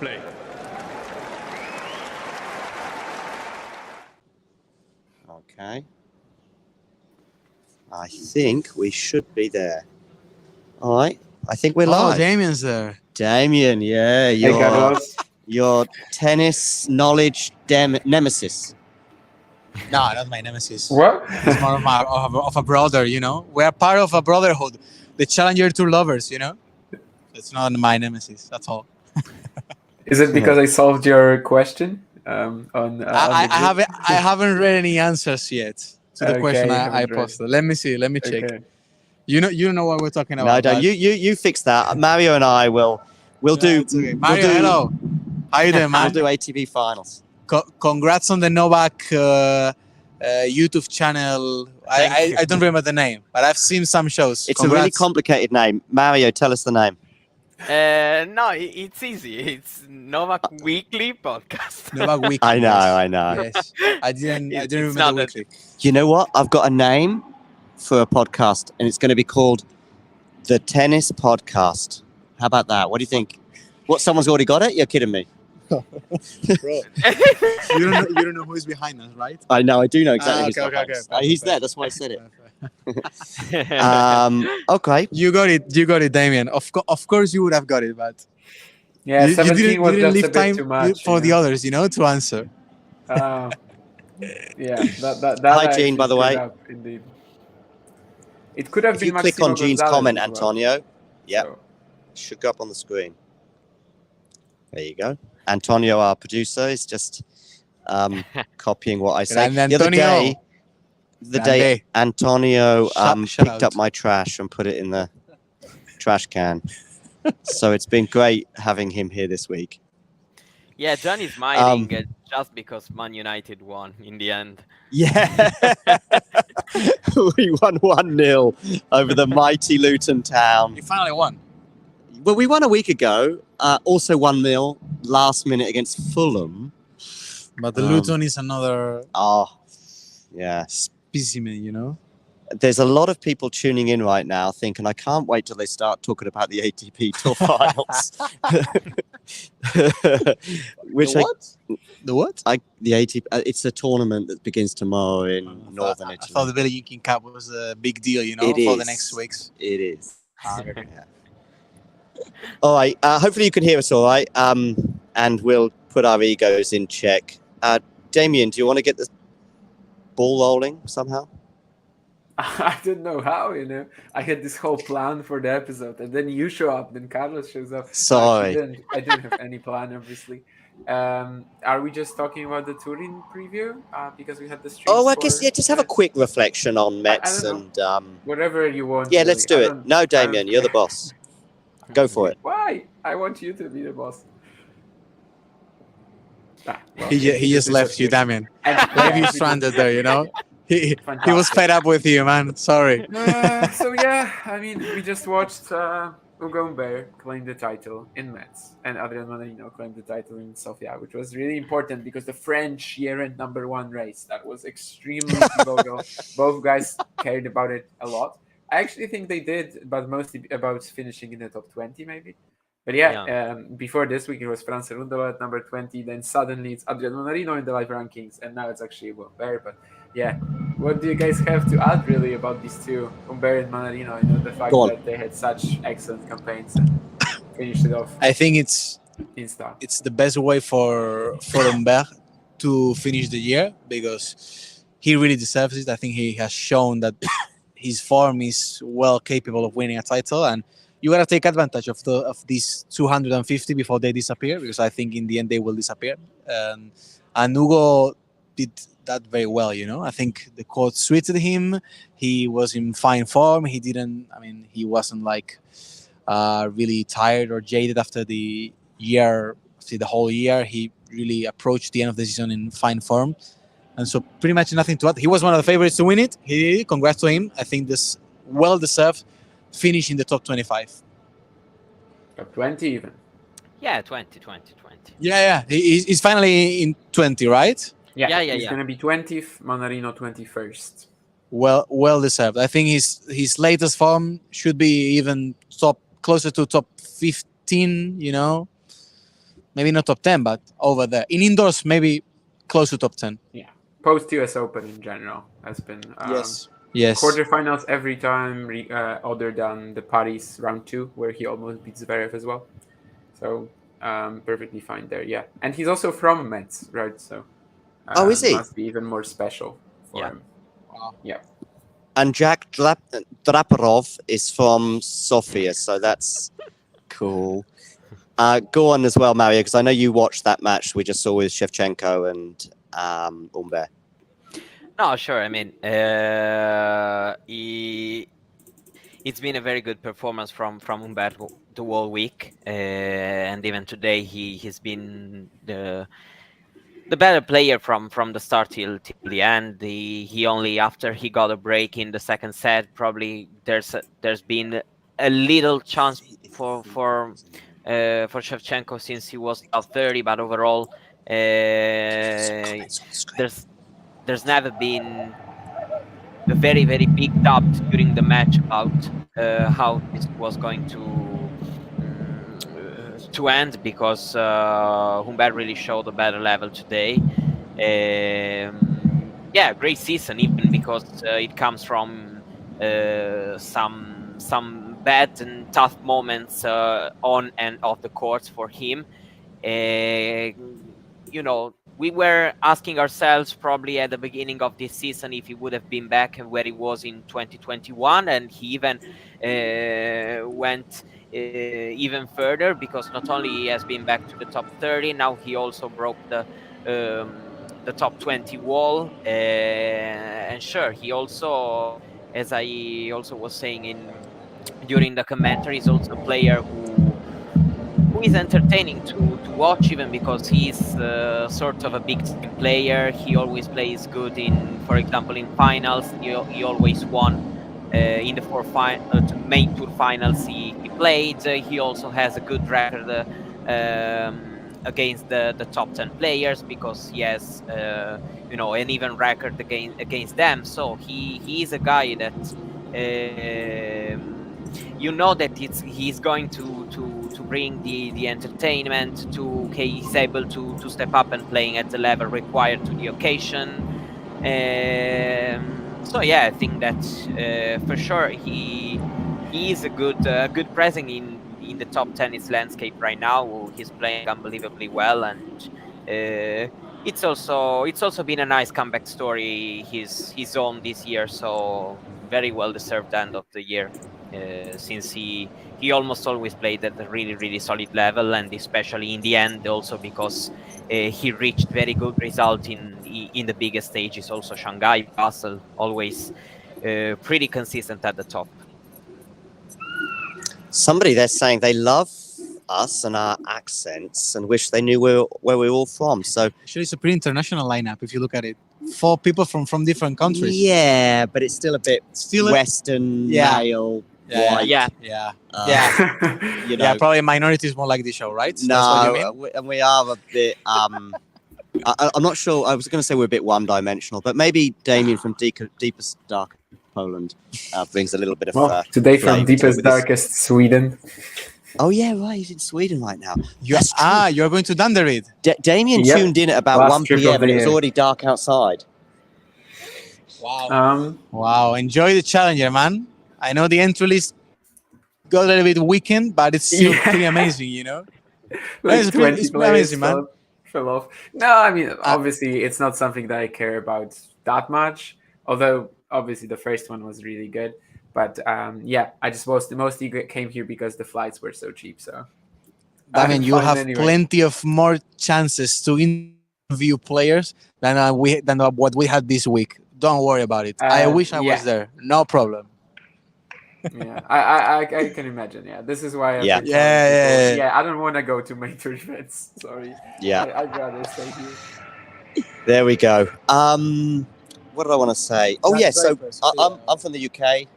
play. Okay. I think we should be there. All right. I think we're live. Oh, Damien's there. Damien, yeah. Hey, Carlos. Your tennis knowledge nemesis. No, not my nemesis. What? It's more of a brother, you know. We're part of a brotherhood. The Challenger Tour lovers, you know. It's not my nemesis. That's all. Is it because I solved your question? I haven't read any answers yet to the question I posted. Let me see. Let me check. Okay. You know what we're talking about. No, you fix that. Mario and I will do. Okay. Mario, hello. How you doing, man? We'll do ATP finals. Congrats on the Novak YouTube channel. I don't remember the name, but I've seen some shows. It's a really complicated name. Mario, tell us the name. No, it's easy. It's Novak Weekly podcast. Novak Weekly. I know. Yes. I didn't remember Weekly. You know what? I've got a name for a podcast, and it's going to be called The Tennis Podcast. How about that? What do you think? What? Someone's already got it? You're kidding me. Bro. You don't know who is behind us, right? I know. I do know exactly who's okay. behind us. He's there. That's why I said it. Okay. You got it, Damien. Of course you would have got it, but Yeah, you 17 was didn't just leave a bit time too much. for the others, you know, to answer. Yeah, that Hi, I Gene, by the actually way. screwed up, indeed. It could have If been you click Maximo on Gene's Gonzalez comment, as well. Antonio, yep, So, should go up on the screen. There you go. Antonio, our producer, is just copying what I say. Grande The other Antonio. day, Grande. Antonio Shout picked out. up my trash and put it in the trash can. So it's been great having him here this week. Yeah, John is smiling just because Man United won in the end. Yeah. We won 1-0 over the mighty Luton Town. You finally won. Well, we won a week ago. Also 1-0 last minute against Fulham. But the Luton is another Oh, yeah. specimen, you know. There's a lot of people tuning in right now thinking, I can't wait till they start talking about the ATP Tour finals. The what? The ATP, it's a tournament that begins tomorrow in northern I Italy. thought the Billie Jean King Cup was a big deal, you know, It for the is. next weeks. It is. Yeah. All right. Hopefully you can hear us all right. And we'll put our egos in check. Damien, do you want to get the ball rolling somehow? I don't know how, you know. I had this whole plan for the episode, and then you show up, then Carlos shows up. Sorry. I didn't have any plan, obviously. Are we just talking about the Turin preview? Because we had the stream. Oh, I guess, yeah, just have a quick reflection on Mets don't and... whatever you want. yeah, let's do really. it. No, Damien, you're the boss. Go for it. Why? I want you to be the boss. He just left you, Damien. Leave you stranded there, you know. He was Fantastic. fed up with you, man. Sorry. So yeah, I mean, we just watched Ugo Humbert claim the title in Metz, and Adrian Manarino claimed the title in Sofia, which was really important because the French year-end #1 race that was extremely pivotal. Both guys cared about it a lot. I actually think they did, but mostly about finishing in the top 20, maybe. But before this week it was France Cerundolo at number 20. Then suddenly it's Adrian Manarino in the live rankings, and now it's actually Ugo Humbert. But yeah, what do you guys have to add really about these two, Humbert and Manarino? You know, the fact that they had such excellent campaigns and finished it off I think it's in style. it's the best way for Humbert to finish the year because he really deserves it. I think he has shown that his form is well capable of winning a title, and you gotta take advantage of these 250 before they disappear, because I think in the end they will disappear. And Ugo did that very well, you know. I think the court suited him. He was in fine form. He wasn't like really tired or jaded after the whole year. He really approached the end of the season in fine form. And so pretty much nothing to add. He was one of the favorites to win it. Congrats to him. I think this well-deserved finish in the top 25. Top 20 even. Yeah, 20. Yeah. He's finally in 20, right? Yeah. He's going to be 20th, Manarino 21st. Well deserved. I think his latest form should be even closer to top 15, you know. Maybe not top 10, but over there. In indoors, maybe close to top 10. Post US Open in general has been Yes. quarterfinals every time, other than the Paris round 2, where he almost beats Zverev as well. So perfectly fine there, yeah. And he's also from Metz, right? So is he? Must be even more special for him. Wow. Yeah. And Jack Draparov is from Sofia, so that's cool. Go on as well, Mario, because I know you watched that match we just saw with Shevchenko and Humbert. No, sure. I mean, it's been a very good performance from Humberto the whole week, and even today he's been the better player from the start till the end. He only, after he got a break in the second set, probably there's been a little chance for Shevchenko since he was up 30, but overall there's never been a very, very big doubt during the match about how this was going to end, because Humbert really showed a better level today. Yeah, great season, even because it comes from some bad and tough moments on and off the courts for him. You know, we were asking ourselves probably at the beginning of this season if he would have been back where he was in 2021, and he even went even further, because not only he has been back to the top 30, now he also broke the top 20 wall. And sure, he also, as I also was saying during the commentary, is also a player who is entertaining to watch, even because he's sort of a big time player. He always plays good for example, in finals. He always won in the main tour finals he played. He also has a good record against the top 10 players, because he has an even record against them. So he is a guy that that he's going to bring the entertainment. He's able to step up and playing at the level required to the occasion. So yeah, I think that for sure he is a good presence in the top tennis landscape right now. He's playing unbelievably well, and it's also been a nice comeback story his own this year. So very well deserved end of the year. Since he almost always played at a really, really solid level, and especially in the end also because he reached very good result in the biggest stages, also Shanghai, Basel, always pretty consistent at the top. Somebody there saying they love us and our accents and wish they knew where we're all from. So actually, it's a pretty international lineup if you look at it. 4 people from different countries. Yeah, but it's still a bit Western, male, white. Yeah. You know, Yeah, probably minorities more like the show, right? No, that's what you mean? we are a bit. I'm not sure. I was going to say we're a bit one-dimensional, but maybe Damien from Deepest Dark Poland brings a little bit of. Today from flavour Deepest Darkest Sweden. Oh yeah, right. He's in Sweden right now. You're going to Danderyd. Damien tuned in at about Last 1 p.m. and it was already dark outside. Wow. Wow. Enjoy the Challenger, man. I know the entry list got a little bit weakened, but it's still pretty amazing, you know? Like it's 20 pretty players amazing, man. fell off. No, I mean, obviously, it's not something that I care about that much. Although, obviously, the first one was really good. But yeah, I just mostly came here because the flights were so cheap. So, I mean, you have plenty of more chances to interview players than what we had this week. Don't worry about it. I wish I was there. No problem. Yeah, I can imagine. Yeah, this is why. Yeah. I don't want to go to major events. Sorry. Yeah, I'd rather stay here. There we go. What did I want to say? Oh yeah, so I'm from the UK.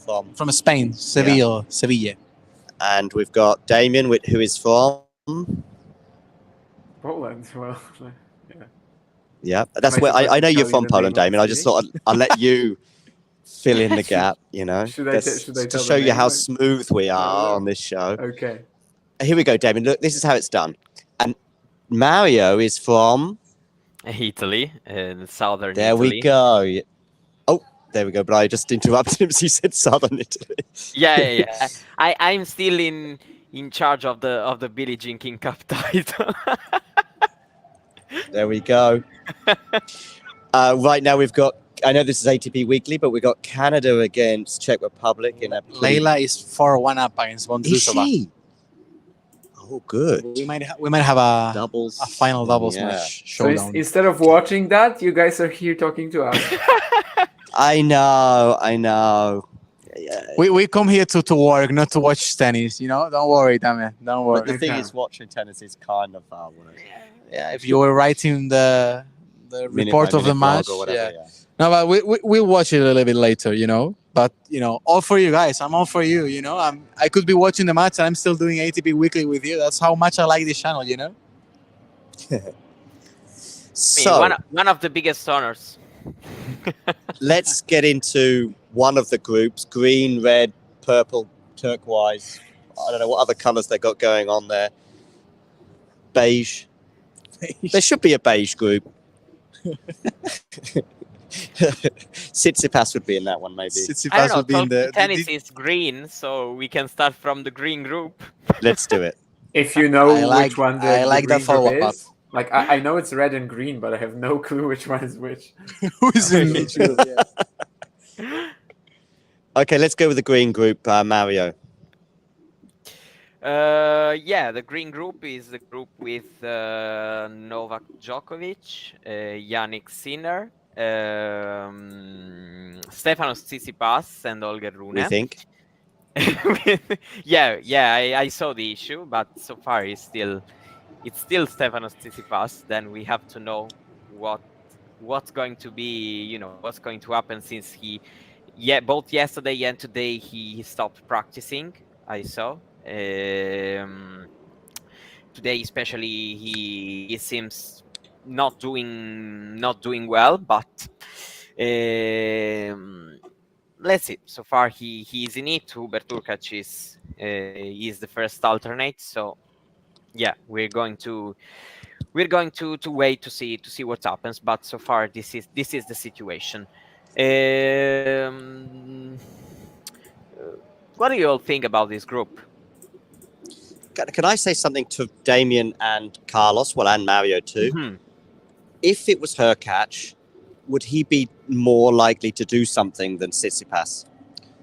From Spain, Seville. And we've got Damien, who is from Poland. Well, yeah. Yeah, that's where I know you're from Poland, Damien. I just thought I'll let you fill in the gap. You know, should I to show you how smooth we are on this show. Okay. here we go, Damien. Look, this is how it's done. And Mario is from. Italy, in southern There Italy. we go. Oh, there we go. But I just interrupted him as he said southern Italy. Yeah. I'm still in charge of the Billie Jean King Cup title. There we go. Right now we've got. I know this is ATP Weekly, but we've got Canada against Czech Republic in a. Leila is 4-1 up against Is Bondrusova. she? Oh, good. We might have a Doubles. final doubles Yeah. match So showdown. instead of watching that, you guys are here talking to us. I know. Yeah. We come here to work, not to watch tennis. Don't worry, Damien. Don't But the worry. thing Okay. is, watching tennis is kind of Yeah, if you were writing the report of the match, or whatever. Yeah. No, but we'll watch it a little bit later, But all for you guys. I'm all for you. I could be watching the match and I'm still doing ATP Weekly with you. That's how much I like this channel. So one of the biggest honors. let's get into one of the groups: green, red, purple, turquoise. I don't know what other colours they got going on there. Beige. There should be a beige group. Tsitsipas would be in that one, maybe. I Tsitsipas don't would be know. in the Tennis is green, so we can start from the green group. Let's do it. If you know I like- which one the, I the like that green group follow-up. is. Like I know it's red and green, but I have no clue which one is which. Who's in each group? Yeah. Okay, let's go with the green group, Mario. The green group is the group with Novak Djokovic, Yannick Sinner, Stefanos Tsitsipas, and Holger Rune. We think. I saw the issue, but so far it's still Stefanos Tsitsipas. Then we have to know what's going to be, what's going to happen, since both yesterday and today he stopped practicing. I saw. Today especially he seems not doing well, but let's see. So far he's in it. Hubert Hurkacz is the first alternate, so yeah, we're going to wait to see what happens, but so far this is the situation. What do you all think about this group? Can I say something to Damien and Carlos, and Mario too? Mhm. If it was Hurkacz, would he be more likely to do something than Tsitsipas?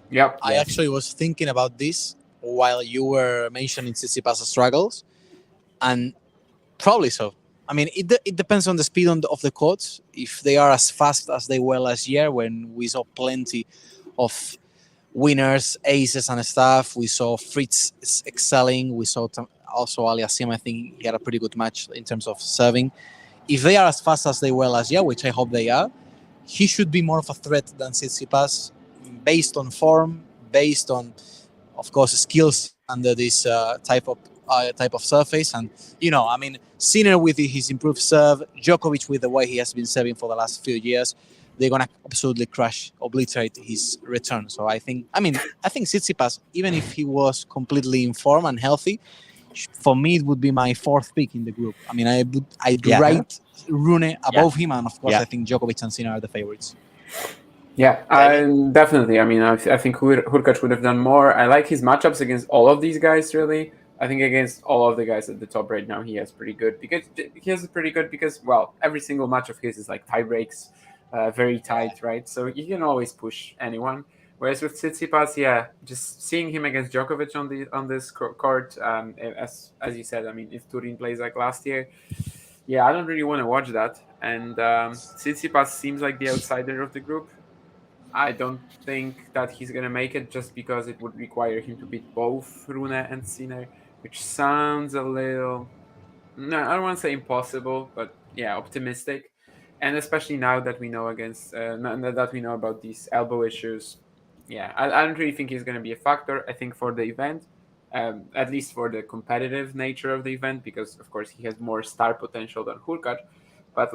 Yep. I actually was thinking about this while you were mentioning Tsitsipas' struggles, and probably so. I mean, it depends on the speed of the courts. If they are as fast as they were last year, when we saw plenty of winners, aces, and stuff, we saw Fritz excelling. We saw also Aliassime. I think he had a pretty good match in terms of serving. If they are as fast as they were last year, which I hope they are, he should be more of a threat than Tsitsipas, based on form, based on, of course, skills under this type of surface. And I mean, Sinner with his improved serve, Djokovic with the way he has been serving for the last few years, they're gonna absolutely obliterate his return. So I think Tsitsipas, even if he was completely in form and healthy, for me it would be my fourth pick in the group. I mean, I'd rate Rune above him, and of course I think Djokovic and Sinner are the favorites. Yeah, definitely. I mean, I think Hurkacz would have done more. I like his matchups against all of these guys, really. I think against all of the guys at the top right now, he has pretty good because every single match of his is like tie breaks, very tight, right? So you can always push anyone. Whereas with Tsitsipas, just seeing him against Djokovic on this court, as you said, I mean, if Turin plays like last year, I don't really want to watch that. And Tsitsipas seems like the outsider of the group. I don't think that he's going to make it, just because it would require him to beat both Rune and Sinner, which sounds a little, no, I don't want to say impossible, but optimistic. And especially now that we know about these elbow issues, I don't really think he's going to be a factor. I think for the event, at least for the competitive nature of the event, because of course he has more star potential than Hurkacz, but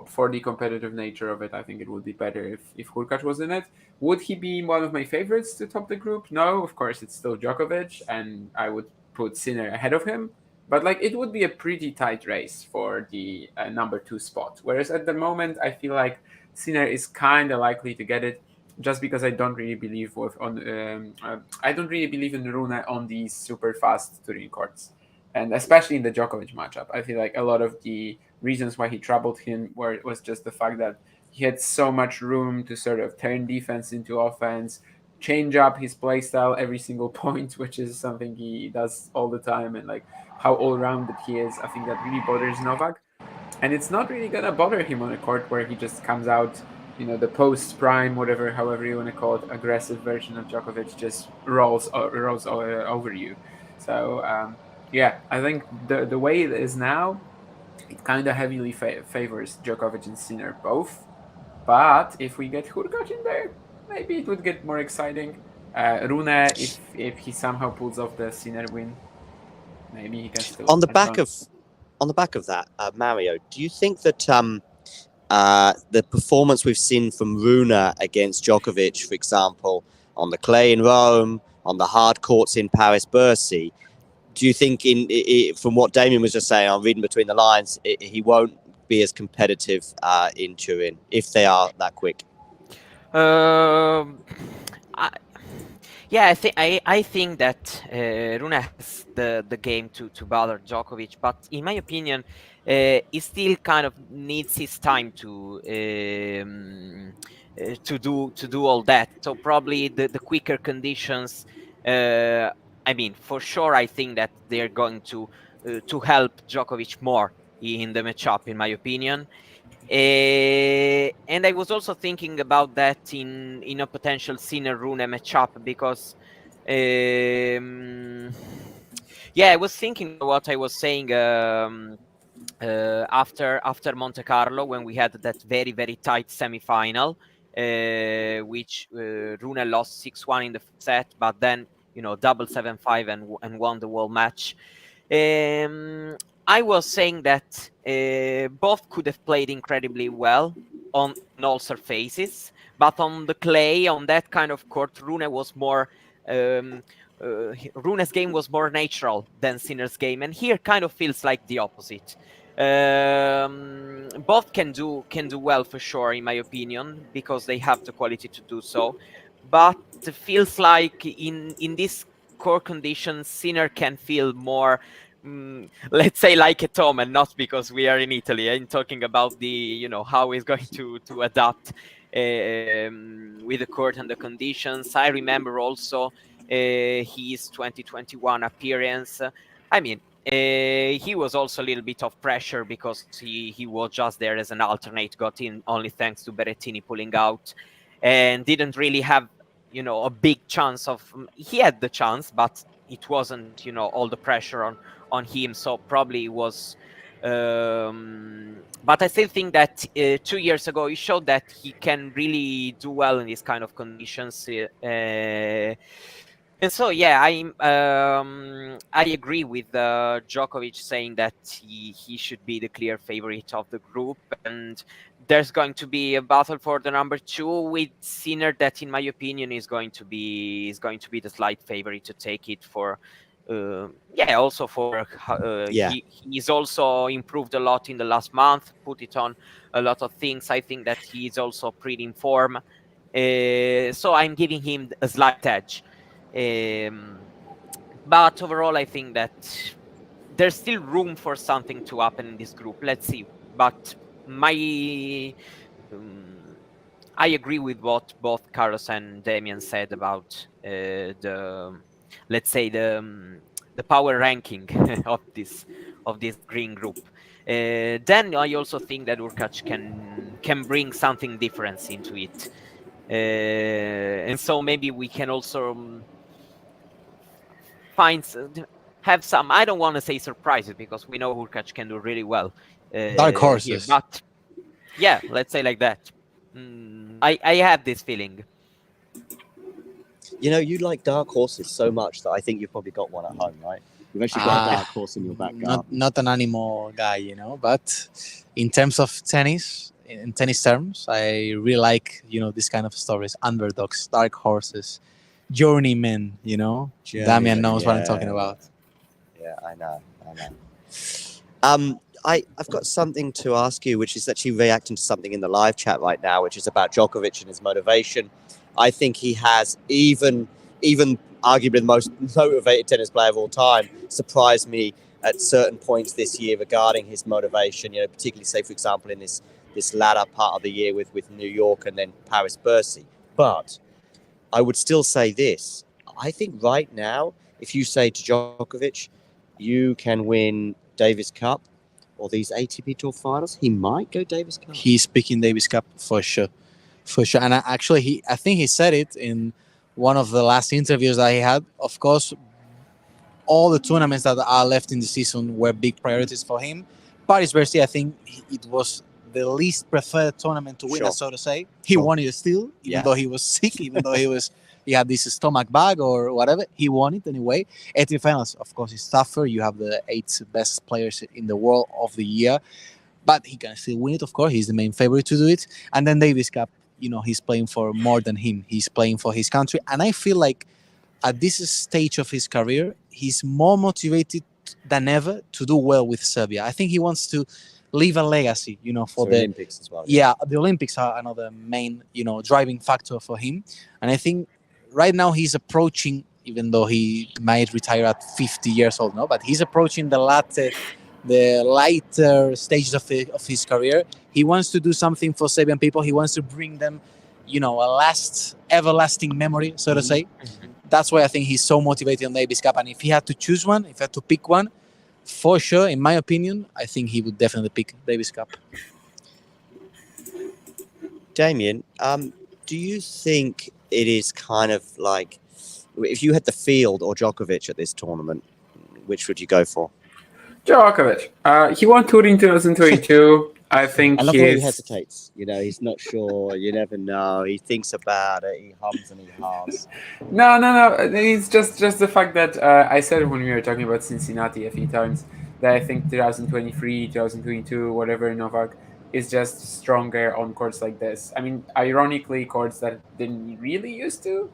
for the competitive nature of it, I think it would be better if Hurkacz was in it. Would he be one of my favorites to top the group? No, of course, it's still Djokovic, and I would put Sinner ahead of him. But like it would be a pretty tight race for the number 2 spot. Whereas at the moment, I feel like Sinner is kind of likely to get it, just because I don't really believe I don't really believe in Rune on these super fast Turin courts, and especially in the Djokovic matchup. I feel like a lot of the reasons why he troubled him was just the fact that he had so much room to sort of turn defense into offense, change up his play style every single point, which is something he does all the time, and like how all-rounded he is. I think that really bothers Novak. And it's not really going to bother him on a court where he just comes out, the post-prime, however you want to call it, aggressive version of Djokovic just rolls over you. So, yeah, I think the way it is now, it kind of heavily favors Djokovic and Sinner both. But if we get Hurkacz in there, maybe it would get more exciting. Rune, if he somehow pulls off the Sinner win, maybe he can still. On the back of that, Mario, do you think that the performance we've seen from Rune against Djokovic, for example, on the clay in Rome, on the hard courts in Paris-Bercy, do you think, from what Damien was just saying, I'm reading between the lines, he won't be as competitive in Turin if they are that quick? I think that Rune has the game to bother Djokovic, but in my opinion, he still kind of needs his time to do all that. So probably the quicker conditions. I mean, for sure, I think that they're going to help Djokovic more in the matchup, in my opinion. And I was also thinking about that in a potential Sinner Rune matchup, because I was thinking what I was saying after Monte Carlo, when we had that very, very tight semifinal, which Rune lost 6-1 in the set, but then double 7-5 and won the whole match. I was saying that both could have played incredibly well on all surfaces, but on the clay, on that kind of court, Rune was more. Rune's game was more natural than Sinner's game, and here kind of feels like the opposite. Both can do well for sure, in my opinion, because they have the quality to do so. But it feels like in these core conditions, Sinner can feel more. Let's say like a Tom, and not because we are in Italy. I'm talking about the how he's going to adapt with the court and the conditions. I remember also his 2021 appearance. I mean, he was also a little bit of pressure because he was just there as an alternate, got in only thanks to Berrettini pulling out, and didn't really have a big chance of. He had the chance, but it wasn't all the pressure on him. So probably it was. But I still think that 2 years ago he showed that he can really do well in these kind of conditions. And so, yeah, I agree with Djokovic saying that he should be the clear favorite of the group, and there's going to be a battle for the number 2 with Sinner, that, in my opinion, is going to be the slight favorite to take it for. Also for he's also improved a lot in the last month, put it on a lot of things. I think that he's also pretty in form, so I'm giving him a slight edge. But overall, I think that there's still room for something to happen in this group. Let's see. But I agree with what both Carlos and Damien said about let's say the power ranking of this green group. Then I also think that Hurkacz can bring something different into it, and so maybe we can also have some. I don't want to say surprises, because we know Hurkacz can do really well. Dark horses, here, but yeah, let's say like that. I have this feeling. You like dark horses so much that I think you've probably got one at home, right? You've actually got a dark horse in your back garden. Not an animal guy, but in terms of tennis, in tennis terms, I really like, this kind of stories, underdogs, dark horses, journeymen, Damian knows what I'm talking about. Yeah, I know. I've got something to ask you, which is actually reacting to something in the live chat right now, which is about Djokovic and his motivation. I think he has even arguably the most motivated tennis player of all time surprised me at certain points this year regarding his motivation. You know, particularly say for example in this latter part of the year with New York and then Paris-Bercy. But I would still say this. I think right now, if you say to Djokovic, you can win Davis Cup or these ATP Tour finals, he might go Davis Cup. He's picking Davis Cup for sure. And I think he said it in one of the last interviews that he had. Of course, all the tournaments that are left in the season were big priorities for him. Paris-Bercy, I think it was the least preferred tournament to win, Sure. so to say. He won it still, even though he was sick, even though he had this stomach bug or whatever. He won it anyway. ATP Finals, of course, is tougher. You have the 8 best players in the world of the year. But he can still win it, of course. He's the main favorite to do it. And then Davis Cup, he's playing for more than him. He's playing for his country. And I feel like at this stage of his career, he's more motivated than ever to do well with Serbia. I think he wants to leave a legacy, for the Olympics as well. Yeah, the Olympics are another main, driving factor for him. And I think right now he's approaching, even though he might retire at 50 years old now, but he's approaching the lighter stages of his career. He wants to do something for Serbian people. He wants to bring them, a everlasting memory, so to say. That's why I think he's so motivated on the Davis Cup. And if he had to choose one, if he had to pick one, for sure, in my opinion, I think he would definitely pick Davis Cup. Damien, do you think it is kind of like, if you had the field or Djokovic at this tournament, which would you go for? Djokovic. He won Turin 2022. I think I love how he hesitates. He's not sure. You never know. He thinks about it. He hums and he hums. No. It's just the fact that I said when we were talking about Cincinnati a few times that I think 2023, 2022, whatever, Novak is just stronger on courts like this. I mean, ironically, courts that didn't really used to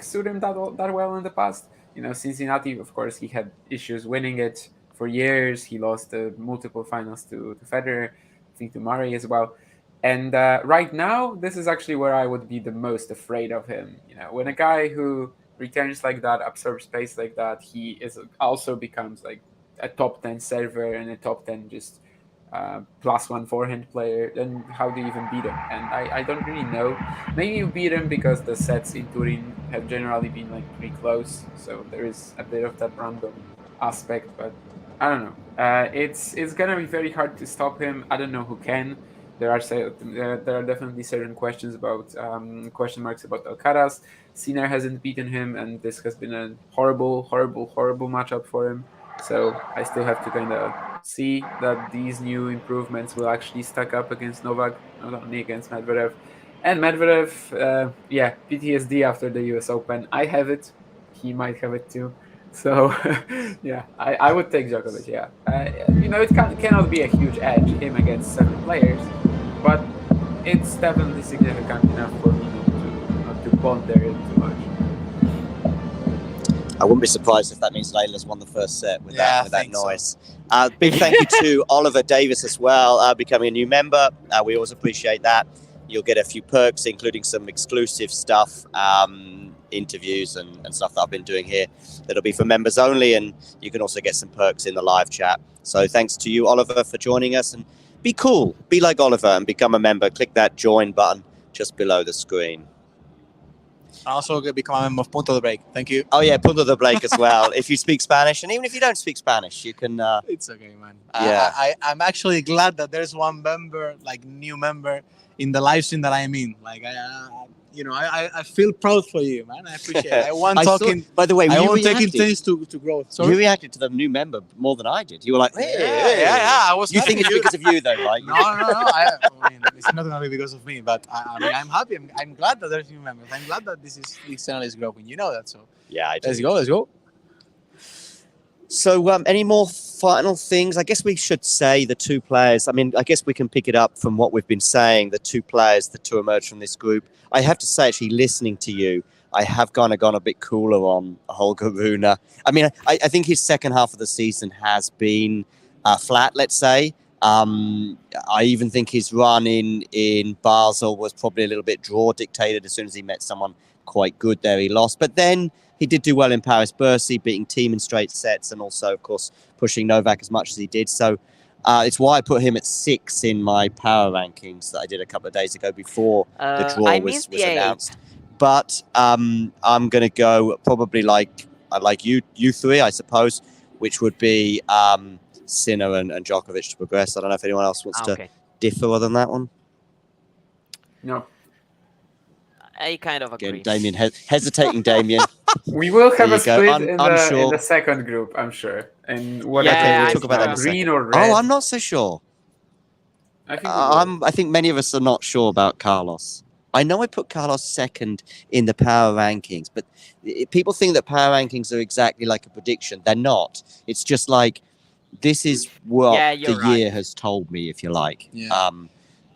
suit him that well in the past. Cincinnati, of course, he had issues winning it for years. He lost multiple finals to Federer, I think to Murray as well. And right now, this is actually where I would be the most afraid of him. When a guy who returns like that, absorbs space like that, he also becomes like a top 10 server and a top 10 just +1 forehand player, then how do you even beat him? And I don't really know. Maybe you beat him because the sets in Turin have generally been pretty close, so there is a bit of that random aspect, but I don't know. It's gonna be very hard to stop him. I don't know who can. There are definitely certain question marks about Alcaraz. Sinner hasn't beaten him, and this has been a horrible matchup for him. So I still have to kind of see that these new improvements will actually stack up against Novak, not only against Medvedev. And Medvedev, PTSD after the US Open. I have it. He might have it too. So, yeah, I would take Djokovic, yeah. It cannot be a huge edge, him against 7 players, but it's definitely significant enough for me not to ponder it too much. I wouldn't be surprised if that means Layla's won the first set with that noise. So. Big thank you to Oliver Davis as well, becoming a new member. We always appreciate that. You'll get a few perks, including some exclusive stuff, interviews and stuff that I've been doing here that'll be for members only, and you can also get some perks in the live chat. So thanks to you, Oliver, for joining us, and be cool, be like Oliver and become a member. Click that join button just below the screen. Also become a member of Punto de Break. Thank you. Oh yeah, Punto de Break as well. If you speak Spanish, and even if you don't speak Spanish, you can. It's okay, man. Yeah. I'm actually glad that there's one member, new member, in the live stream that I'm in. I feel proud for you, man. I appreciate it. I want talking. By the way, I want taking things to grow. Sorry? You reacted to the new member more than I did. You were like, hey. Yeah. I was. You think it's because of you, though, right? No. I mean, it's not gonna be because of me, but I'm happy. I'm glad that there's new members. I'm glad that this channel is growing. You know that, so. Yeah, I do. Let's go. So, any more final things? I guess we should say the 2 players. I mean, I guess we can pick it up from what we've been saying. The 2 players that to emerge from this group. I have to say, actually, listening to you, I have kind of gone a bit cooler on Holger Rune. I mean, I think his second half of the season has been flat, let's say. I even think his run in Basel was probably a little bit draw dictated. As soon as he met someone quite good there, he lost. But then he did do well in Paris-Bercy, beating Thiem in straight sets and also, of course, pushing Novak as much as he did. So it's why I put him at 6 in my power rankings that I did a couple of days ago before the draw was announced. But I'm going to go probably like you three, I suppose, which would be Sinner and Djokovic to progress. I don't know if anyone else wants to differ other than that one. No. I kind of agree. Again, Damien, hesitating Damien. We will have a split in unsure. the second group, I'm sure. And we'll talk about that in a green second. or red. Oh, I'm not so sure. I think many of us are not sure about Carlos. I know I put Carlos second in the power rankings, but people think that power rankings are exactly like a prediction. They're not. It's just like, this is what the year has told me, if you like. Yeah.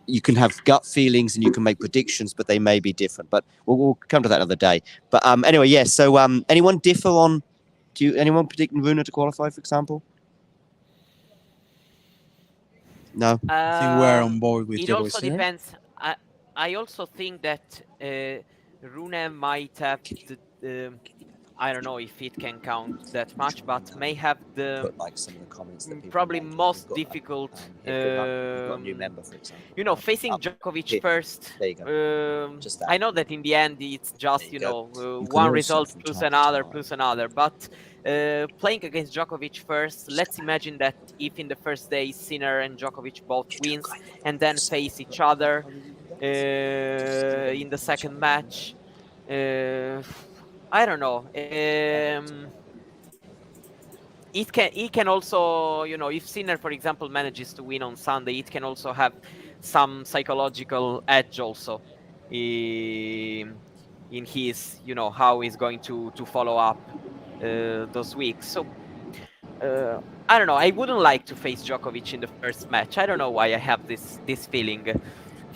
You can have gut feelings and you can make predictions, but they may be different. But we'll come to that another day. But anyway, yes. So anyone differ on? Anyone predicting Rune to qualify, for example? No. I think we're on board with it Djokovic. Also depends. I also think that Rune might have I don't know if it can count that much, but may have the some of the comments that probably most difficult. New member, for example. Facing Djokovic first. There you go. I know that in the end it's just one result plus another. But playing against Djokovic first, let's imagine that if in the first day Sinner and Djokovic both wins and then face each other in the second match. I don't know. It can also, if Sinner, for example, manages to win on Sunday, it can also have some psychological edge also in his, how he's going to follow up those weeks. So I don't know. I wouldn't like to face Djokovic in the first match. I don't know why I have this feeling.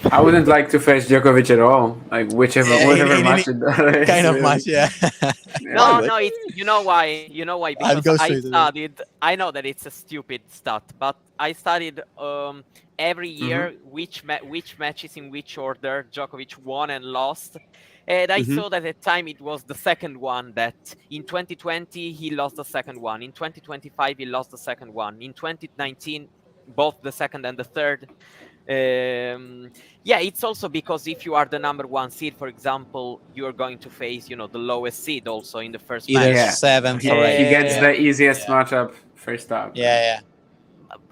I wouldn't like to face Djokovic at all. Like whatever match. Kind of match, yeah. No, it's you know why? Because I know that it's a stupid stat, but I studied every year which matches in which order Djokovic won and lost. And I saw that at the time it was the second one, that in 2020 he lost the second one. In 2025 he lost the second one. In 2019 both the second and the third. It's also because if you are the number one seed, for example, you're going to face, the lowest seed also in the first match. Either 7th or 8th. He gets the easiest matchup first up. Yeah.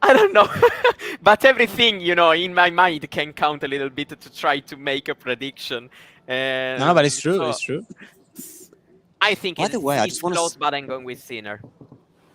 I don't know. But everything, in my mind can count a little bit to try to make a prediction. No, but it's true. So, it's true. I think it's close, but I'm going with Sinner.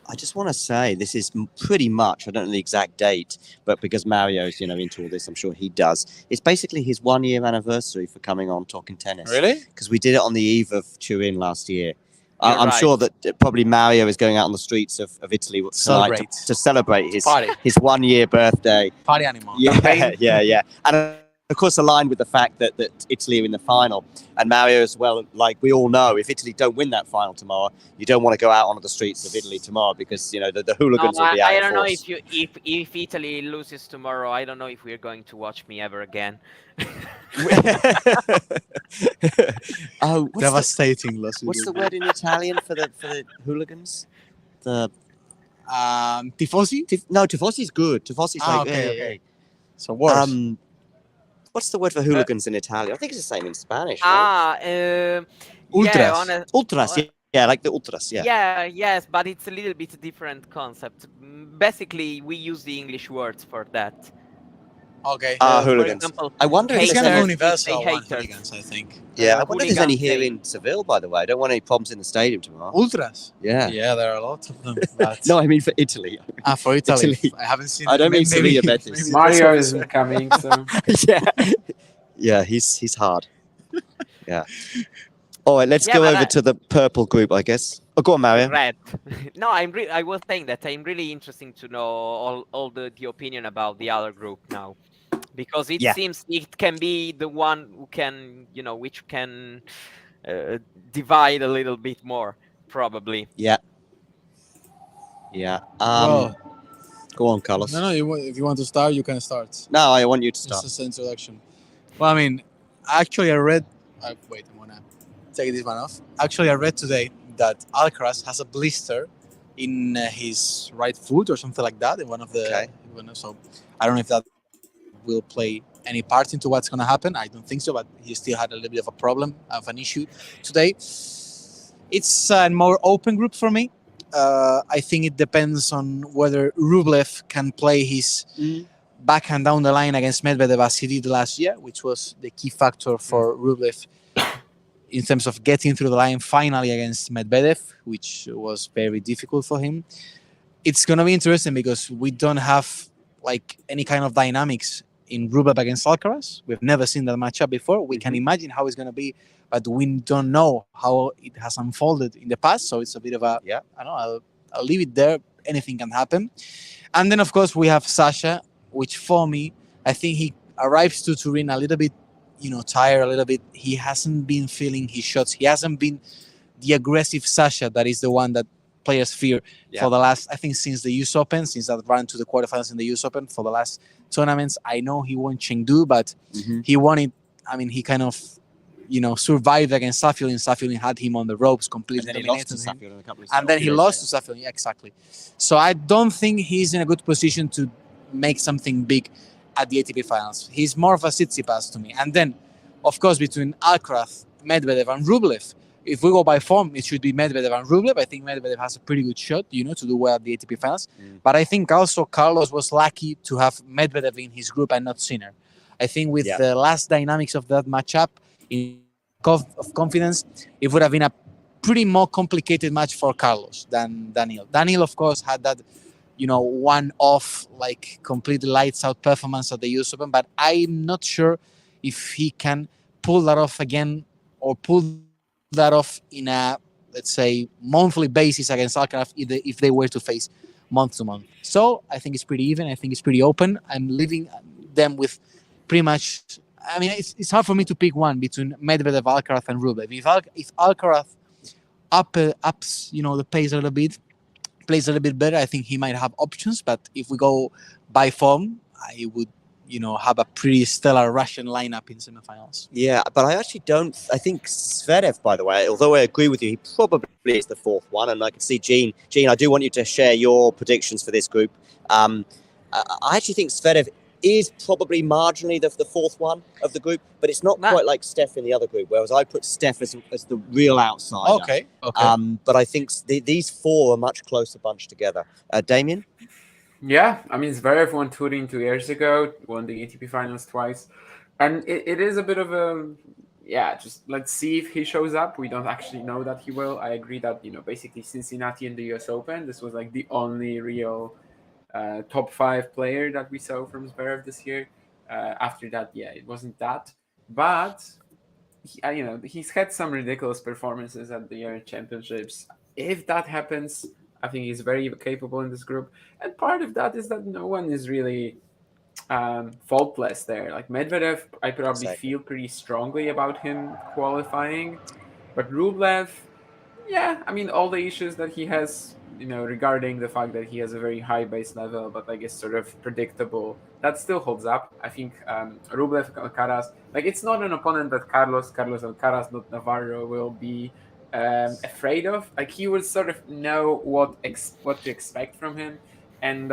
I just want to say this is pretty much, I don't know the exact date, but because Mario's, into all this, I'm sure he does. It's basically his 1-year anniversary for coming on Talking Tennis. Really? Because we did it on the eve of Turin last year. I'm sure that probably Mario is going out on the streets of Italy tonight to celebrate his 1-year birthday. Party animal. Yeah. And of course, aligned with the fact that Italy are in the final, and Mario as well. Like we all know, if Italy don't win that final tomorrow, you don't want to go out onto the streets of Italy tomorrow because the hooligans will be out. I don't know if Italy loses tomorrow. I don't know if we're going to watch me ever again. Devastating loss. What's the word in Italian for the hooligans? The tifosi? Tifosi is good. Tifosi is okay. So worse. What's the word for hooligans in Italian? I think it's the same in Spanish. Ultras. Ultras, yeah, like the ultras, yeah. Yes, but it's a little bit different concept. Basically, we use the English words for that. Okay. Hooligans. For example, I wonder if it's there's kind of any universal hooligans, I think. Yeah, I wonder if there's any here in Seville, by the way. I don't want any problems in the stadium tomorrow. Ultras? Yeah. Yeah, there are lots of them. But... No, I mean for Italy. For Italy. I haven't seen I don't mean Sevilla Betis. Mario is coming, so... Yeah, he's hard. Yeah. All right, let's go over to the purple group, I guess. Oh, go on, Mario. Red. No, I was saying that I'm really interested to know all the opinion about the other group now, because it seems it can be the one who can, which can uh, divide a little bit more, probably. Yeah. Yeah. Well, Go on, Carlos. no, if you want to start, you can start. No, I want you to Just start. as an introduction. Well, I mean, actually, I read. Wait, I'm gonna take this one off. Actually, I read today that Alcaraz has a blister in his right foot or something like that in one of the. Okay. So I don't know if that will play any part into what's going to happen. I don't think so, but he still had a little bit of a problem, of an issue today. It's a more open group for me. I think it depends on whether Rublev can play his backhand down the line against Medvedev as he did last year, which was the key factor for Rublev in terms of getting through the line finally against Medvedev, which was very difficult for him. It's going to be interesting because we don't have like any kind of dynamics in Rublev against Alcaraz. We've never seen that matchup before. We can imagine how it's going to be, but we don't know how it has unfolded in the past. So it's a bit of a, I don't know, I'll leave it there. Anything can happen. And then, of course, we have Sasha, which for me, I think he arrives to Turin a little bit, tired a little bit. He hasn't been feeling his shots. He hasn't been the aggressive Sasha that is the one that players fear for the last, I think, since the US Open, since that run to the quarterfinals in the US Open, for the last tournaments. I know he won Chengdu, but he won it. I mean, he kind of, survived against Saffield. Saffield had him on the ropes, completely And then he dominated lost to him. Saffield in a couple of And then he days lost later. to Saffield. Yeah, exactly. So I don't think he's in a good position to make something big at the ATP finals. He's more of a Tsitsipas to me. And then, of course, between Alcaraz, Medvedev, and Rublev, if we go by form, it should be Medvedev and Rublev. I think Medvedev has a pretty good shot, to do well at the ATP finals. But I think also Carlos was lucky to have Medvedev in his group and not Sinner. I think with the last dynamics of that matchup, in of confidence, it would have been a pretty more complicated match for Carlos than Daniel. Daniel, of course, had that, one-off, like completely lights-out performance at the US Open, but I'm not sure if he can pull that off again or pull that off in a, let's say, monthly basis against Alcaraz if they were to face month to month. So I think it's pretty even. I think it's pretty open. I'm leaving them with pretty much. I mean, it's hard for me to pick one between Medvedev, Alcaraz, and Rublev. If Alcaraz ups, the pace a little bit, plays a little bit better, I think he might have options. But if we go by form, I would, have a pretty stellar Russian lineup in semifinals. Yeah, but I actually don't. I think Zverev, by the way, although I agree with you, he probably is the fourth one. And I can see Gene. Gene, I do want you to share your predictions for this group. I actually think Zverev is probably marginally the fourth one of the group, but it's not quite like Steph in the other group, whereas I put Steph as the real outsider. Okay. But I think these four are much closer bunched together. Damien? Yeah, I mean, Zverev won Turin 2 years ago, won the ATP finals twice. And it is a bit of a, just let's see if he shows up. We don't actually know that he will. I agree that, basically Cincinnati and the US Open, this was like the only real top 5 player that we saw from Zverev this year. After that, it wasn't that. But, he's had some ridiculous performances at the Year Championships. If that happens, I think he's very capable in this group. And part of that is that no one is really faultless there. Like Medvedev, I probably feel pretty strongly about him qualifying. But Rublev, I mean, all the issues that he has, regarding the fact that he has a very high base level, but I guess sort of predictable, that still holds up. I think Rublev, Alcaraz, like it's not an opponent that Carlos Alcaraz, not Navarro, will be afraid of. Like he will sort of know what to expect from him, and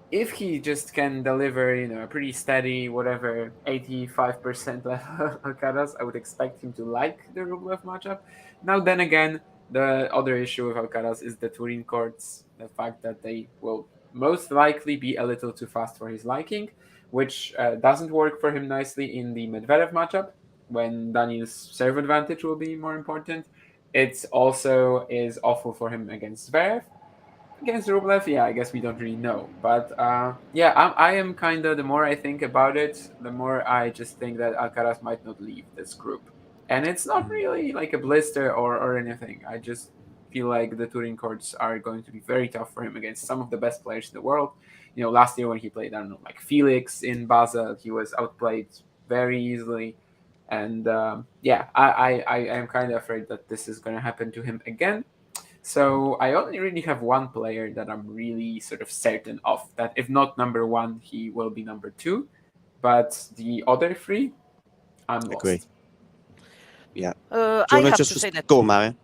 if he just can deliver, a pretty steady, whatever, 85% level Alcaraz, I would expect him to like the Rublev matchup. Now, then again, the other issue with Alcaraz is the Turin courts, the fact that they will most likely be a little too fast for his liking, which doesn't work for him nicely in the Medvedev matchup, when Daniel's serve advantage will be more important. It also is awful for him against Zverev. Against Rublev, I guess we don't really know. But I am kind of, the more I think about it, the more I just think that Alcaraz might not leave this group. And it's not really like a blister or anything. I just feel like the Turin courts are going to be very tough for him against some of the best players in the world. Last year when he played, I don't know, like Felix in Basel, he was outplayed very easily. And I am kind of afraid that this is going to happen to him again. So I only really have one player that I'm really sort of certain of, that if not number one, he will be number two. But the other three, I'm lost. Agree. Yeah. I Do you want have to to just say that go on, Mario?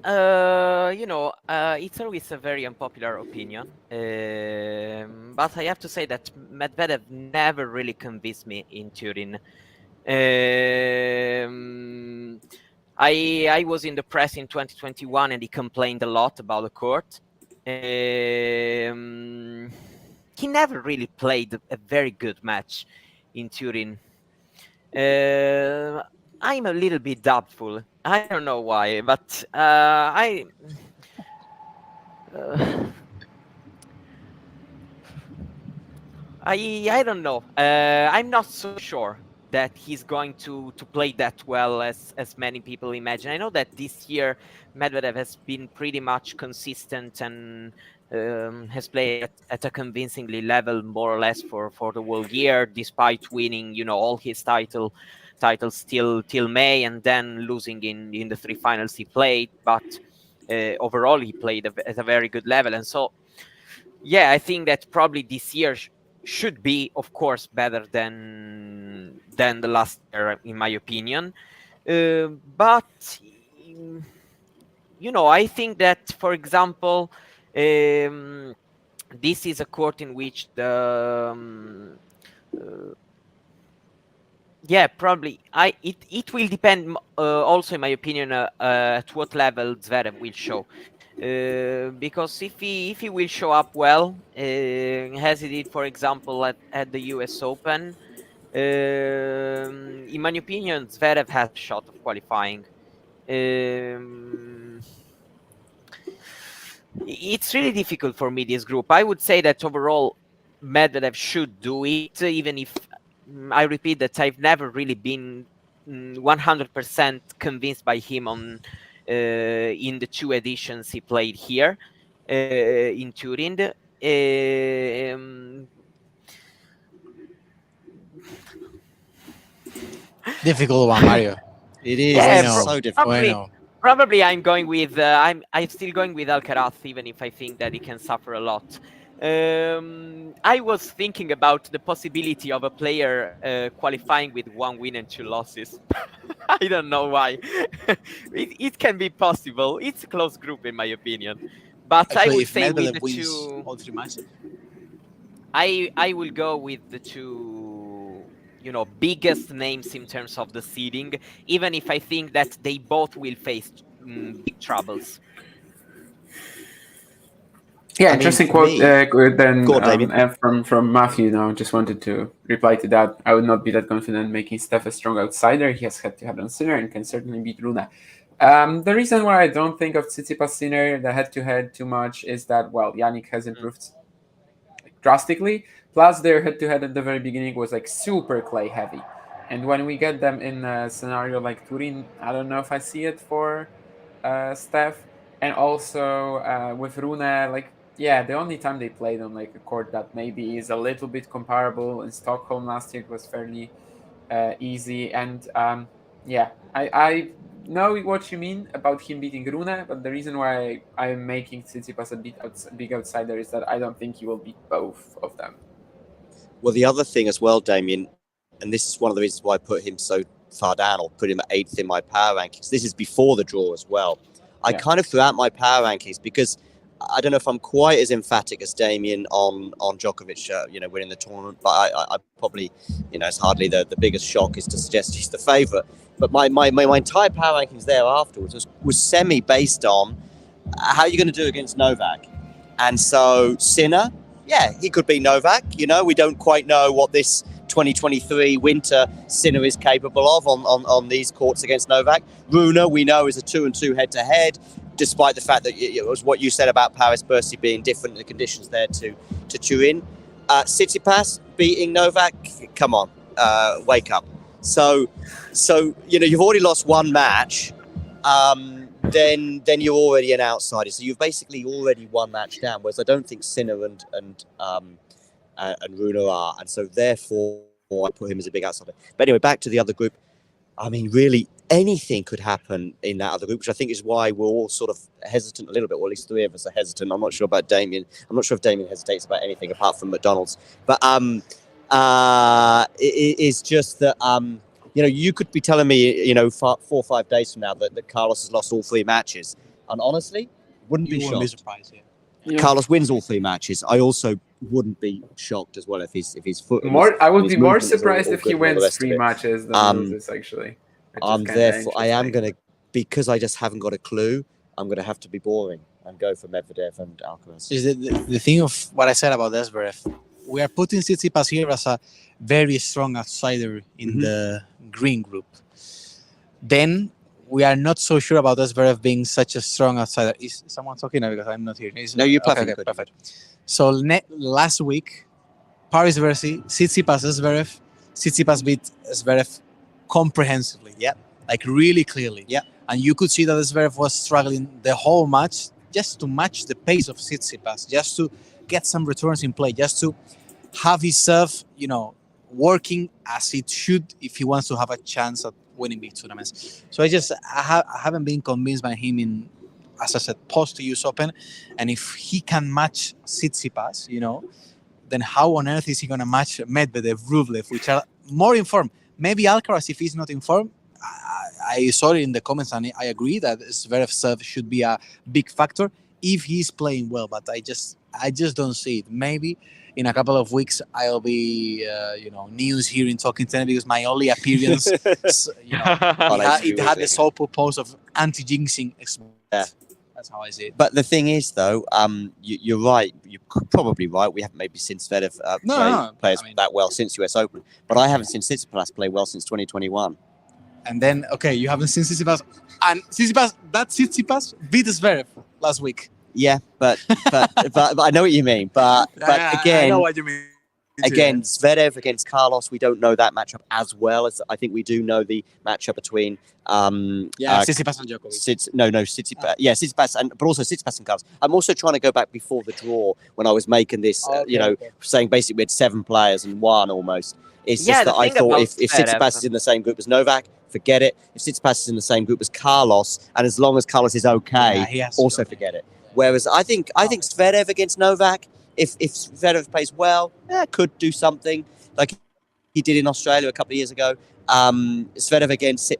it's always a very unpopular opinion, but I have to say that Medvedev never really convinced me in Turin. I was in the press in 2021 and he complained a lot about the court. He never really played a very good match in Turin. I'm a little bit doubtful. I don't know why, but I don't know. I'm not so sure that he's going to play that well as many people imagine. I know that this year Medvedev has been pretty much consistent and has played at a convincingly level more or less for the whole year, despite winning, all his titles till May and then losing in the three finals he played. But overall, he played at a very good level, and so yeah, I think that probably this year should be, of course, better than the last year, in my opinion. But I think that, for example, this is a court in which the probably it will depend also, in my opinion, at what level Zverev will show. Because if he will show up well, as he did, for example, at the US Open, in my opinion, Zverev has a shot of qualifying. It's really difficult for me, this group. I would say that overall, Medvedev should do it, even if I repeat that I've never really been 100% convinced by him in the two editions he played here in Turin. Difficult one, Mario. It is. Yeah, So difficult. Probably I'm going with I'm still going with Alcaraz, even if I think that he can suffer a lot. I was thinking about the possibility of a player qualifying with 1 win and 2 losses. I don't know why. it can be possible. It's a close group, in my opinion. But Actually, I would if say with Medvedev the wins two, all 3 matches, I will go with the two, biggest names in terms of the seeding, even if I think that they both will face big troubles. Yeah, interesting quote then Go on, Damien. from Matthew. Just wanted to reply to that. I would not be that confident making Steph a strong outsider. He has head-to-head on Sinner and can certainly beat Rune. The reason why I don't think of Tsitsipas Sinner, the head-to-head, too much is that, well, Yannick has improved drastically. Plus, their head-to-head at the very beginning was super clay heavy. And when we get them in a scenario like Turin, I don't know if I see it for Steph. And also with Rune, the only time they played on a court that maybe is a little bit comparable in Stockholm last year, it was fairly easy. And I know what you mean about him beating Rune, but the reason why I'm making Tsitsipas a big outsider is that I don't think he will beat both of them. Well, the other thing as well, Damien, and this is one of the reasons why I put him so far down, or put him at 8th in my power rankings. This is before the draw as well. I kind of threw out my power rankings because I don't know if I'm quite as emphatic as Damien on Djokovic, winning the tournament. But I probably, it's hardly the biggest shock is to suggest he's the favourite. But my entire power rankings there afterwards was semi based on how are you going to do against Novak. And so Sinner, he could be Novak. We don't quite know what this 2023 winter Sinner is capable of on these courts against Novak. Rune, we know, is a 2-2 head-to-head, despite the fact that it was what you said about Paris-Bercy being different in the conditions there to Turin. Tsitsipas beating Novak, come on, wake up. So you've already lost one match, then you're already an outsider. So you've basically already one match down, whereas I don't think Sinner and Rune are, and so therefore I put him as a big outsider. But anyway, back to the other group. I mean, really, anything could happen in that other group, which I think is why we're all sort of hesitant a little bit, or at least three of us are hesitant. I'm not sure about Damien. I'm not sure if Damien hesitates about anything apart from McDonald's. But it is just that, you could be telling me, 4 or 5 days from now that Carlos has lost all 3 matches. And honestly, wouldn't be shocked. Surprised, Yeah. Carlos wins all 3 matches. I also wouldn't be shocked as well if his foot. I would be more movement is all surprised if he good and all the wins rest of 3 it. matches than loses, actually. I am going to, because I just haven't got a clue, I'm going to have to be boring and go for Medvedev and Alcaraz. Is the thing of what I said about Zverev? We are putting Tsitsipas here as a very strong outsider in the green group. Then we are not so sure about Zverev being such a strong outsider. Is someone talking now because I'm not here? No, you're perfect. Okay, perfect. So last week, Paris versus Tsitsipas Zverev. Tsitsipas beat Zverev comprehensively. Yep. Like really clearly. Yep. And you could see that Zverev was struggling the whole match just to match the pace of Tsitsipas, just to get some returns in play, just to have his serve, working as it should if he wants to have a chance at winning big tournaments. So I haven't been convinced by him in, as I said, post to US Open. And if he can match Tsitsipas, then how on earth is he going to match Medvedev, Rublev, which are more informed? Maybe Alcaraz, if he's not informed. I saw it in the comments, and I agree that Zverev's serve should be a big factor if he's playing well. But I just don't see it. Maybe in a couple of weeks I'll be, news here in Talking Tennis because my only appearance, it had the sole purpose of anti-jinxing. Yeah. That's how I see it. But the thing is, though, you're right. You're probably right. We haven't maybe seen Zverev play that well since US Open. But I haven't seen Tsitsipas play well since 2021. And then, okay, you haven't seen Tsitsipas. And Tsitsipas beat Zverev last week. Yeah, but I know what you mean. But again, I know what you mean. Again, Zverev against Carlos, we don't know that matchup as well as I think we do know the matchup between Tsitsipas and Djokovic. Tsitsipas, but also Tsitsipas and Carlos. I'm also trying to go back before the draw when I was making this, saying basically we had 7 players and 1 almost. It's just that I thought if Tsitsipas is in the same group as Novak, forget it. If Tsitsipas is in the same group as Carlos, and as long as Carlos is okay, also forget it. Whereas I think Zverev against Novak, if Zverev plays well, could do something like he did in Australia a couple of years ago. Zverev against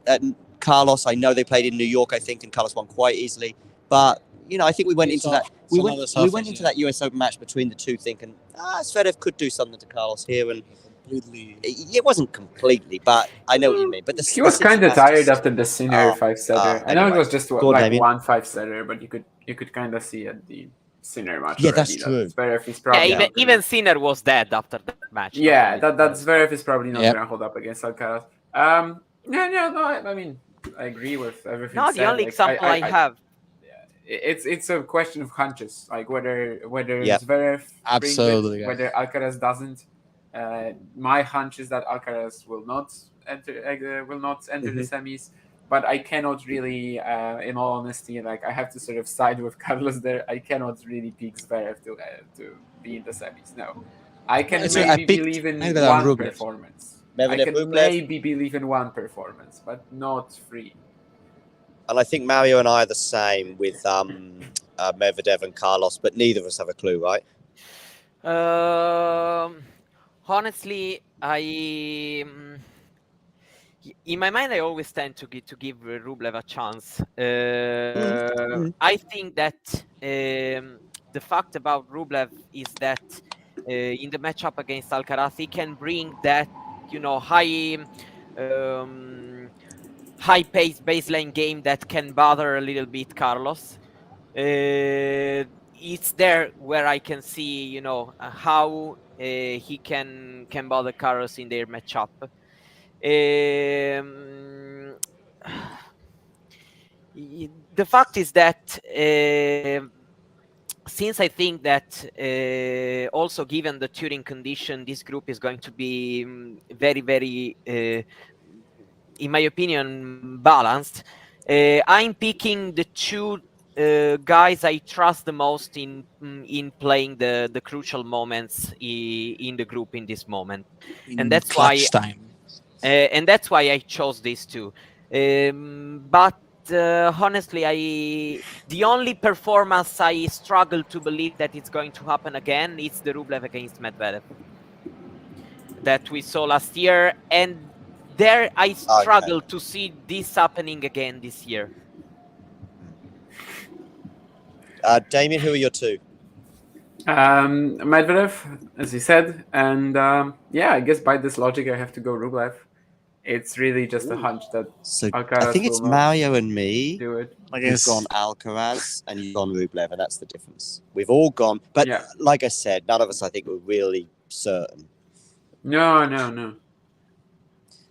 Carlos, I know they played in New York, I think, and Carlos won quite easily. But I think we went into that. We went into that US Open match between the two, thinking Zverev could do something to Carlos here, and completely. It wasn't completely, but I know what you mean. But he was kind of tired after the Sinner 5-setter. I know it was just one 5-setter, but you could kind of see at the Sinner match. Yeah, that's true. Zverev is probably even Sinner was dead after that match. Yeah, that Zverev is probably not going to hold up against Alcaraz. I mean, I agree with everything. No, the only example I have. It's a question of hunches, like whether Zverev brings it, whether Alcaraz doesn't. My hunch is that Alcaraz will not enter the semis, but I cannot really, in all honesty, I have to sort of side with Carlos there. I cannot really pick Zverev to be in the semis. No, I can believe in one performance. I can maybe believe in one performance, but not 3. And I think Mario and I are the same with Medvedev and Carlos, but neither of us have a clue, right? Honestly, in my mind, I always tend to give Rublev a chance. I think that the fact about Rublev is that in the matchup against Alcaraz, he can bring that high-paced baseline game that can bother a little bit Carlos. It's there where I can see, how he can bother Carlos in their matchup. The fact is that since I think that also given the Turin condition, this group is going to be very, very, in my opinion, balanced. I'm picking the 2 guys I trust the most in playing the crucial moments in the group in this moment, and that's why. and that's why I chose these two. But honestly, the only performance I struggle to believe that it's going to happen again is the Rublev against Medvedev that we saw last year, and there I struggle to see this happening again this year. Damien, who are your two? Medvedev, as you said, and I guess by this logic, I have to go Rublev. It's really just a hunch that Alcaraz I think it's will not Mario and me. do it. We've gone Alcaraz and you've gone Rublev, and that's the difference. We've all gone, but like I said, none of us, I think, were really certain. No.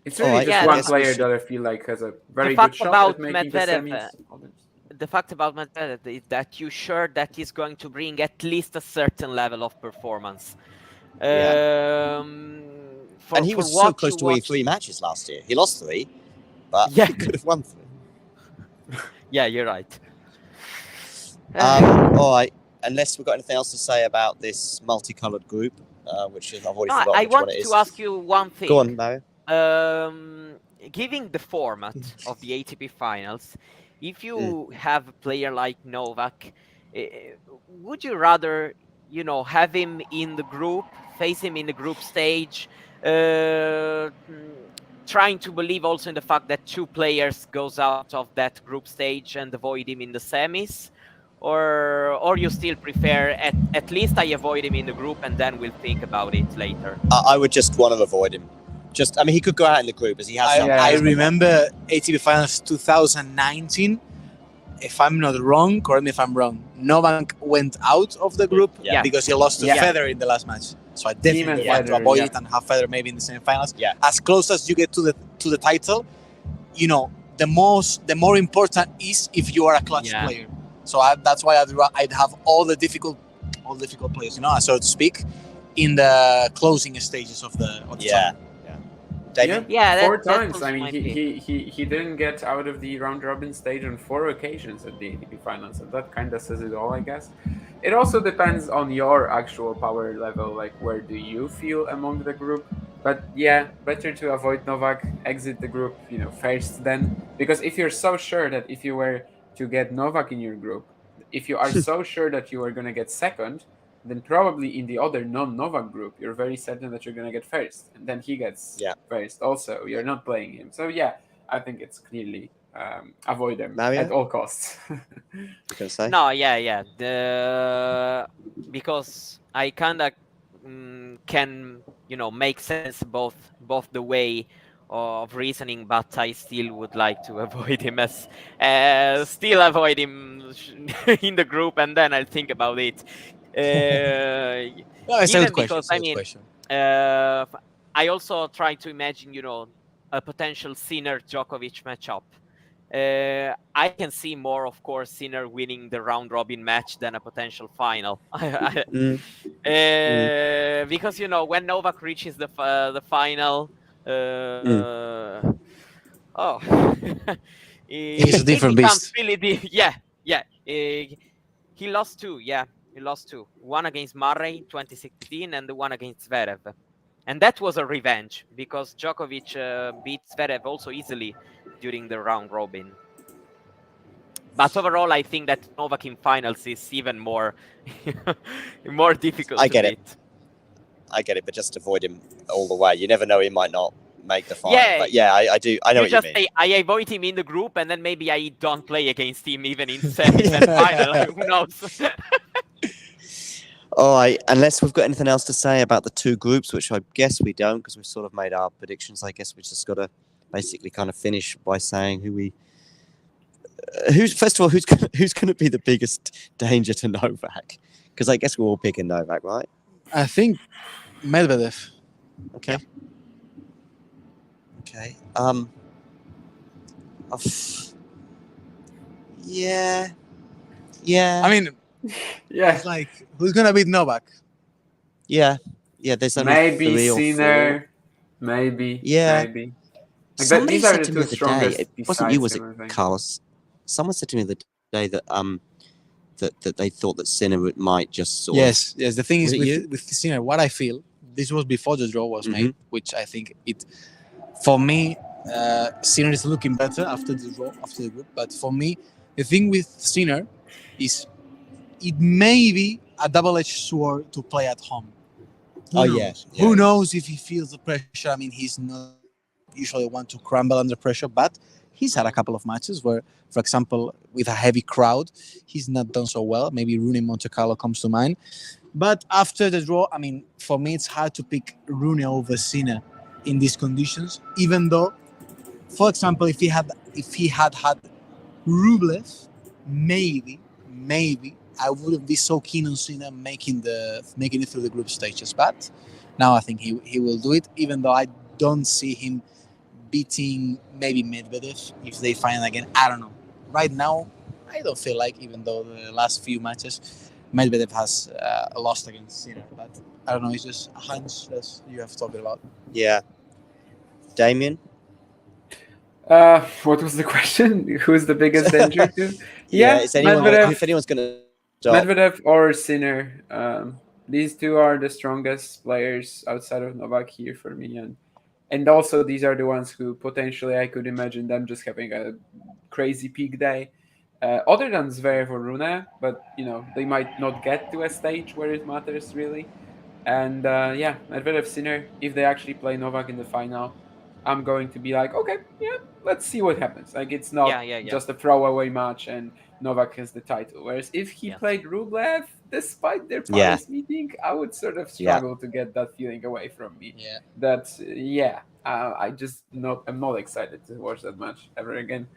It's really just one player that I feel like has a very good shot at making the semis. The fact about Medvedev is that you're sure that he's going to bring at least a certain level of performance. And he was so close to winning 3 matches last year. He lost 3, but he could have won 3. Yeah, you're right. All right. Unless we've got anything else to say about this multicolored group, which I've already forgotten I which one want it is. to ask you one thing. Go on, Mario. Given the format of the ATP finals, if you have a player like Novak, would you rather, have him in the group, face him in the group stage, trying to believe also in the fact that 2 players goes out of that group stage and avoid him in the semis? Or you still prefer at least I avoid him in the group and then we'll think about it later? I would just want to avoid him. He could go out in the group as he has. I remember ATP Finals 2019. If I'm not wrong, correct me if I'm wrong, Novak went out of the group because he lost to Federer in the last match. So I definitely want to avoid it and have Federer maybe in the semifinals. Yeah. As close as you get to the title, the more important is if you are a clutch player. So that's why I'd have all the difficult players, so to speak, in the closing stages of the tournament. David? 4 times. I mean, he didn't get out of the round robin stage on 4 occasions at the ATP finals, and that kind of says it all, I guess. It also depends on your actual power level, like where do you feel among the group. But better to avoid Novak, exit the group, first then, because if you're so sure that if you were to get Novak in your group, if you are so sure that you are going to get second, then probably in the other non-Novak group, you're very certain that you're going to get first. And then he gets first also. You're not playing him. So, I think it's clearly avoid him at all costs. You can say? No, because I kind of can, make sense both the way of reasoning, but I still would like to avoid him still avoid him in the group, and then I'll think about it. It's a good question. I also try to imagine, a potential Sinner Djokovic matchup. I can see more, of course, Sinner winning the round robin match than a potential final. Because when Novak reaches the final, he's a different beast. Really he lost 2. He lost 2. One against Murray 2016 and the one against Zverev. And that was a revenge because Djokovic beat Zverev also easily during the round robin. But overall, I think that Novak in finals is even more difficult to beat. I get it, but just avoid him all the way. You never know, he might not make the final. But I do. I know what you mean. Say, I avoid him in the group, and then maybe I don't play against him even in semis and final. Who knows? All right, unless we've got anything else to say about the 2 groups, which I guess we don't, because we've sort of made our predictions. I guess we just got to basically kind of finish by saying who's going to be the biggest danger to Novak? Because I guess we're all picking Novak, right? I think Medvedev. Okay. I mean, it's like, who's gonna beat Novak? Yeah. There's only maybe 3 or 4. Sinner. Maybe. Maybe. Somebody these are said the to me 2 the other day. strongest. It wasn't you, was it, Carlos? Someone said to me the day that that they thought that Sinner might just sort of... Yes. The thing is with Sinner, what I feel, this was before the draw was made, which I think For me, Sinner is looking better after the draw, after the group. But for me, the thing with Sinner is it may be a double-edged sword to play at home. Oh, yeah. Who knows if he feels the pressure? I mean, he's not usually one to crumble under pressure, but he's had a couple of matches where, for example, with a heavy crowd, he's not done so well. Maybe Rune Monte Carlo comes to mind. But after the draw, I mean, for me, it's hard to pick Rune over Sinner in these conditions, even though, for example, if he had had Rublev, maybe I wouldn't be so keen on Sinner making it through the group stages. But now I think he will do it, even though I don't see him beating maybe Medvedev if they find again. I don't know. Right now, I don't feel like, even though the last few matches Medvedev has lost against Sinner, but I don't know. It's just a hunch that you have talked about. Yeah. Damien? What was the question? Who's the biggest danger to? Is anyone Medvedev. if anyone's going to stop? Medvedev or Sinner. These two are the strongest players outside of Novak here for me, and also these are the ones who potentially I could imagine them just having a crazy peak day. Other than Zverev or Rune, but they might not get to a stage where it matters really. And Medvedev Sinner, if they actually play Novak in the final, I'm going to be like, okay, let's see what happens. Like, it's not just a throwaway match and Novak has the title. Whereas if he played Rublev, despite their Paris meeting, I would sort of struggle to get that feeling away from me. I'm not excited to watch that match ever again.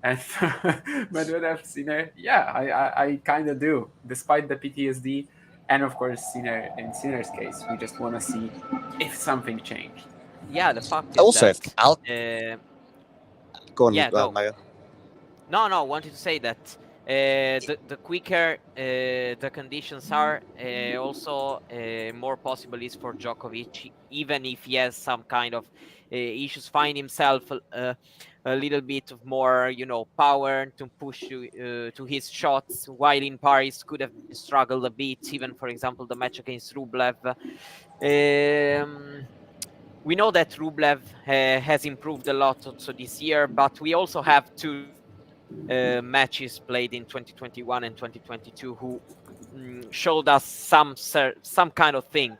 And Medvedev Sinner, I kind of do, despite the PTSD. And of course, in Sinner's case, we just want to see if something changed. Yeah, the fact is also, that, if go on, go. Mario. No, I wanted to say that the quicker the conditions are, also more possible is for Djokovic, even if he has some kind of issues, find himself a little bit of more, power to push to his shots, while in Paris could have struggled a bit, even, for example, the match against Rublev. We know that Rublev has improved a lot also this year, but we also have two matches played in 2021 and 2022 who showed us some kind of thing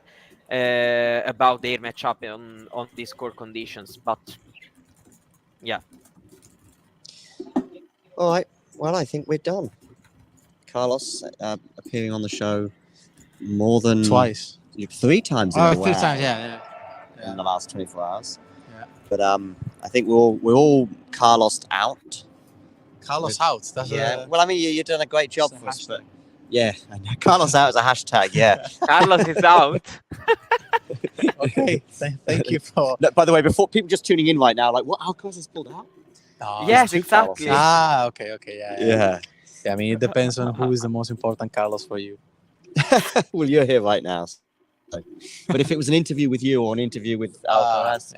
about their matchup on these court conditions. But yeah. All right. Well, I think we're done. Carlos appearing on the show more than Twice. 3 times. Oh, 3 times, yeah. In the last 24 hours. Yeah. But I think we're all Carlos out. Carlos out. That's well, I mean, you've done a great job for us, but Carlos out is a hashtag. Yeah. Carlos is out. Okay. Thank you for. No, by the way, before people just tuning in right now, like, what? Alcaraz is pulled out? Oh, yes, exactly. Okay. Yeah. I mean, it depends on who is the most important Carlos for you. Well, you're here right now. So. But if it was an interview with you or an interview with Alcaraz,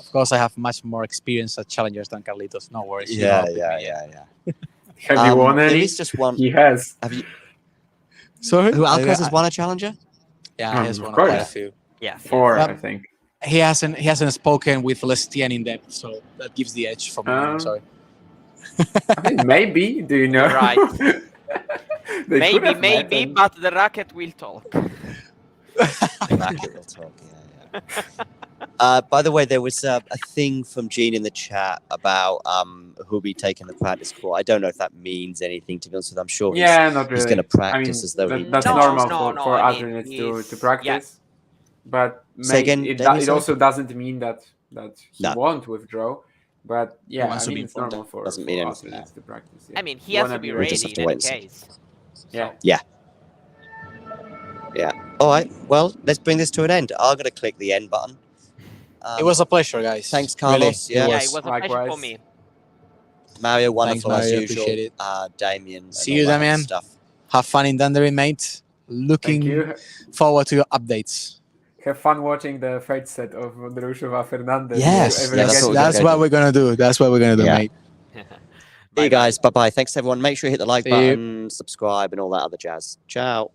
of course, I have much more experience at challengers than Carlitos. No worries. Yeah. Have you won any? There is just one. He has. Have you? Sorry, who Alcaraz has won a challenger? Yeah, he has won quite a few. Yeah, 4, I think. He hasn't spoken with Lestienne in depth, so that gives the edge for me. I'm sorry. I mean, maybe. Do you know? Right. maybe, met but the racket will talk. Racket will talk. Yeah. By the way, there was a thing from Gene in the chat about who'll be taking the practice court. I don't know if that means anything, to be honest with you. I'm sure not really. he's going to practice as though that's normal for alternates to practice. Yeah. But it also doesn't mean that he won't withdraw. But it's normal for alternates to practice. Yeah. I mean, he has to be ready in any case. Yeah. All right. Well, let's bring this to an end. I'm going to click the end button. It was a pleasure, guys. Thanks, Carlos. Really, It was a pleasure for me. Mario, wonderful Mario, as usual. appreciate it. Damien. See you, Damien. Have fun in Danbury, mate. Looking forward to your updates. Have fun watching the third set of Vondrousova Fernandez. Yes, that's what we're gonna do. That's what we're gonna do, mate. See you guys. Bye. Thanks, everyone. Make sure you hit the like button, subscribe, and all that other jazz. Ciao.